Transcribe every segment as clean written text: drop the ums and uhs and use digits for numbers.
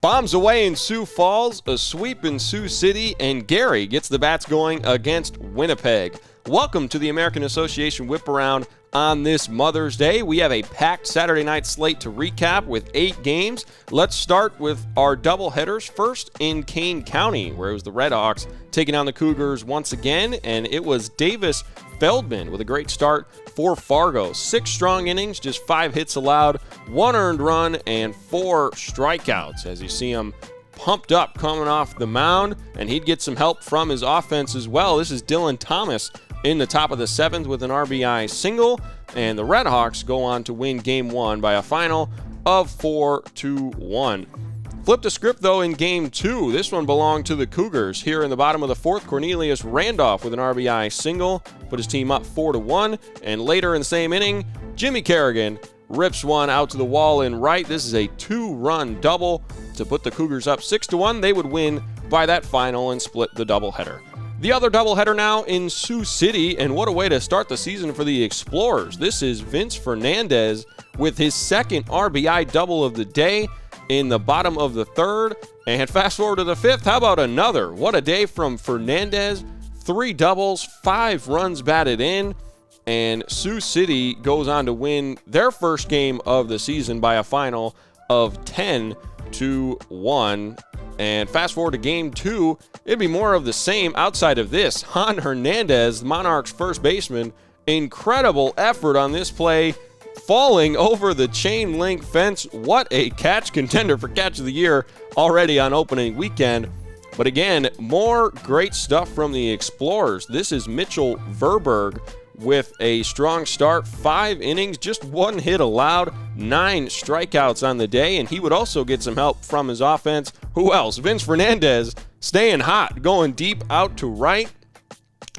Bombs away in Sioux Falls, a sweep in Sioux City, and Gary gets the bats going against Winnipeg. Welcome to the American Association Whiparound on this Mother's Day. We have a packed Saturday night slate to recap with 8 games. Let's start with our doubleheaders. First in Kane County, where it was the Redhawks taking on the Cougars once again, and it was Davis Feldman with a great start for Fargo. 6 strong innings, just 5 hits allowed, 1 earned run, and 4 strikeouts. As you see him pumped up coming off the mound, and he'd get some help from his offense as well. This is Dylan Thomas in the top of the 7th with an RBI single, and the Redhawks go on to win Game 1 by a final of 4-1. Flip the script, though, in Game 2. This one belonged to the Cougars. Here in the bottom of the 4th, Cornelius Randolph with an RBI single put his team up 4-1, and later in the same inning, Jimmy Kerrigan rips one out to the wall in right. This is a 2-run double to put the Cougars up 6-1. They would win by that final and split the doubleheader. The other doubleheader now in Sioux City, and what a way to start the season for the Explorers. This is Vince Fernandez with his second RBI double of the day in the bottom of the 3rd. And fast forward to the 5th, how about another? What a day from Fernandez. 3 doubles, 5 runs batted in, and Sioux City goes on to win their first game of the season by a final of 10-1. And fast forward to Game 2, it'd be more of the same outside of this. Han Hernandez, the Monarchs' first baseman, incredible effort on this play, falling over the chain link fence. What a catch, contender for catch of the year already on opening weekend. But again, more great stuff from the Explorers. This is Mitchell Verberg with a strong start, 5 innings, just 1 hit allowed, 9 strikeouts on the day, and he would also get some help from his offense. Who else? Vince Fernandez staying hot, going deep out to right.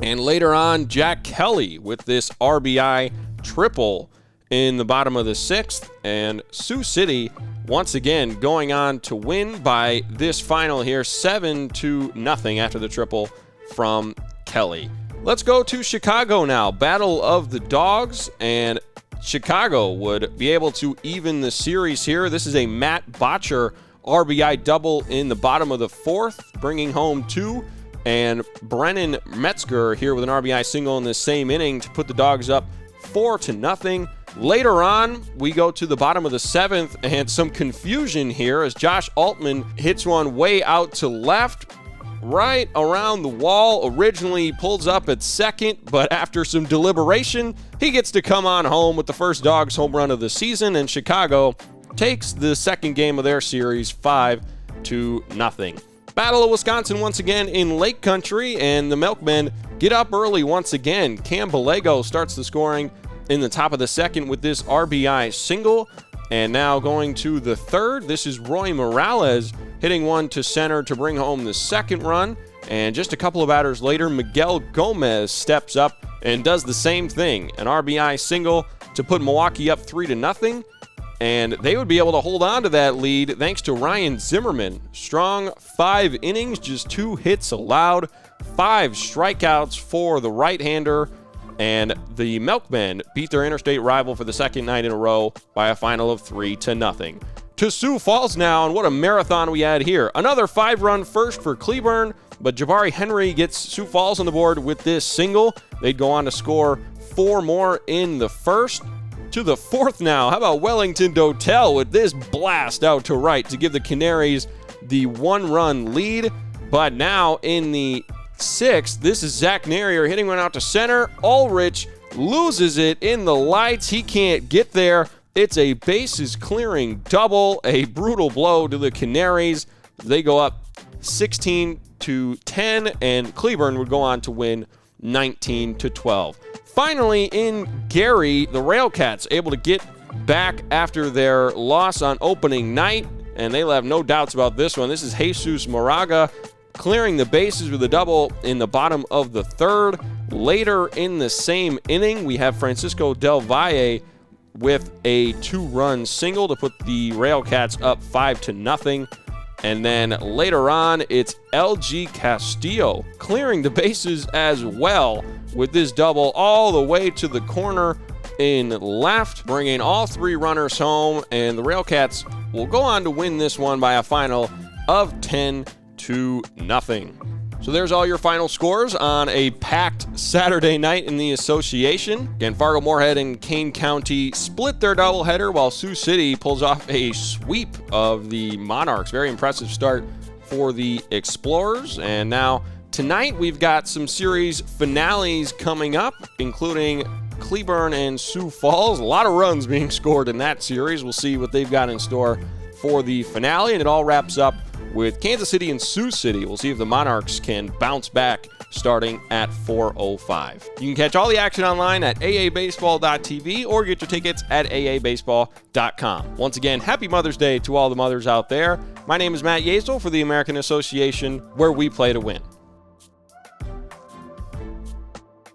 And later on, Jack Kelly with this RBI triple in the bottom of the 6th, and Sioux City once again going on to win by this final here, 7-0 after the triple from Kelly. Let's go to Chicago now. Battle of the Dogs, and Chicago would be able to even the series here. This is a Matt Botcher RBI double in the bottom of the 4th, bringing home 2. And Brennan Metzger here with an RBI single in the same inning to put the Dogs up 4-0. Later on, we go to the bottom of the 7th, and some confusion here as Josh Altman hits one way out to left, right around the wall. Originally pulls up at second, but after some deliberation, he gets to come on home with the first Dogs home run of the season, and Chicago takes the second game of their series 5-0. Battle of Wisconsin once again in Lake Country, and the Milkmen get up early once again. Cam Bellego starts the scoring in the top of the 2nd with this RBI single. And now going to the 3rd, this is Roy Morales hitting one to center to bring home the 2nd run. And just a couple of batters later, Miguel Gomez steps up and does the same thing. An RBI single to put Milwaukee up 3-0. And they would be able to hold on to that lead thanks to Ryan Zimmerman. Strong 5 innings, just 2 hits allowed, 5 strikeouts for the right-hander. And the Milkmen beat their interstate rival for the second night in a row by a final of 3-0. To Sioux Falls now, and what a marathon we had here. Another 5-run first for Cleburne, but Jabari Henry gets Sioux Falls on the board with this single. They'd go on to score 4 more in the 1st. To the 4th now, how about Wellington Dotel with this blast out to right to give the Canaries the 1-run lead. But now in the 6th, this is Zach Narrier hitting one out to center. Ulrich loses it in the lights. He can't get there. It's a bases clearing double, a brutal blow to the Canaries. They go up 16-10, and Cleburne would go on to win 19-12. Finally, in Gary, the Railcats able to get back after their loss on opening night, and they'll have no doubts about this one. This is Jesus Moraga clearing the bases with a double in the bottom of the 3rd. Later in the same inning, we have Francisco Del Valle with a 2-run single to put the Railcats up 5-0. And then later on, it's LG Castillo clearing the bases as well with this double all the way to the corner in left, bringing all 3 runners home. And the Railcats will go on to win this one by a final of 10-0. So there's all your final scores on a packed Saturday night in the association. Again, Fargo-Moorhead and Kane County split their doubleheader while Sioux City pulls off a sweep of the Monarchs. Very impressive start for the Explorers. And now tonight we've got some series finales coming up, including Cleburne and Sioux Falls. A lot of runs being scored in that series. We'll see what they've got in store for the finale, and it all wraps up with Kansas City and Sioux City. We'll see if the Monarchs can bounce back starting at 4:05. You can catch all the action online at aabaseball.tv or get your tickets at aabaseball.com. Once again, happy Mother's Day to all the mothers out there. My name is Matt Yeazel for the American Association, where we play to win.